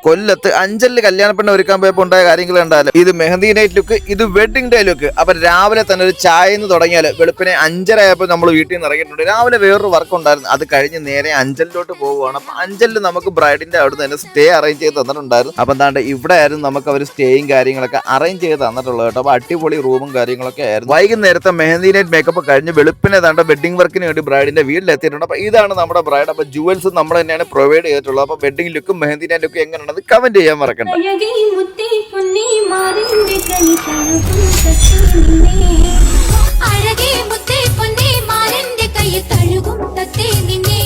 കൊല്ലത്ത് അഞ്ചലില് കല്യാണ പെണ്ണ് ഒരുക്കാൻ പോയപ്പോൾ ഉണ്ടായ കാര്യങ്ങൾ കണ്ടാലും ഇത് മെഹന്തി നൈറ്റ് ലുക്ക്, ഇത് വെഡിങ് ഡേ ലുക്ക്. അപ്പൊ രാവിലെ തന്നെ ഒരു ചായന്ന് തുടങ്ങിയാൽ വെളുപ്പിനെ 5:30 ആയപ്പോൾ നമ്മൾ വീട്ടിൽ നിന്ന് ഇറങ്ങിയിട്ടുണ്ട്. രാവിലെ വേറൊരു വർക്ക് ഉണ്ടായിരുന്നു, അത് കഴിഞ്ഞ് നേരെ അഞ്ചലിലോട്ട് പോവുകയാണ്. അപ്പൊ അഞ്ചലിൽ നമുക്ക് ബ്രൈഡിന്റെ അവിടെ തന്നെ സ്റ്റേ അറേഞ്ച് ചെയ്ത് തന്നിട്ടുണ്ടായിരുന്നു. അപ്പൊ എന്താണ്ട് ഇവിടെ ആയിരുന്നു നമുക്ക് അവർ സ്റ്റേയും കാര്യങ്ങളൊക്കെ അറേഞ്ച് ചെയ്ത് തന്നിട്ടുള്ളത് കേട്ടോ. അപ്പൊ അടിപൊളി റൂമും കാര്യങ്ങളൊക്കെ ആയിരുന്നു. വൈകുന്നേരത്തെ മെഹന്തി നൈറ്റ് മേക്കപ്പ് കഴിഞ്ഞ് വെളുപ്പിനെ താണ്ട വെഡിങ് വർക്കിന് വേണ്ടി ബ്രൈഡിന്റെ വീട്ടിലെത്തിയിട്ടുണ്ട്. അപ്പൊ ഇതാണ് നമ്മുടെ ബ്രൈഡ്. അപ്പൊ ജുവൽസ് നമ്മൾ തന്നെയാണ് പ്രൊവൈഡ് ചെയ്തിട്ടുള്ളത്. അപ്പൊ വെഡിങ് ലുക്കും മെഹന്തി നൈറ്റ് ലുക്കും എങ്ങനെയാണെന്ന് കമന്റ് ചെയ്യാൻ മറക്കണ്ട. അഴകേ മുത്തേ പൊന്നേ മാരന്റെ കൈ തഴുകും തത്തേ നിന്നെ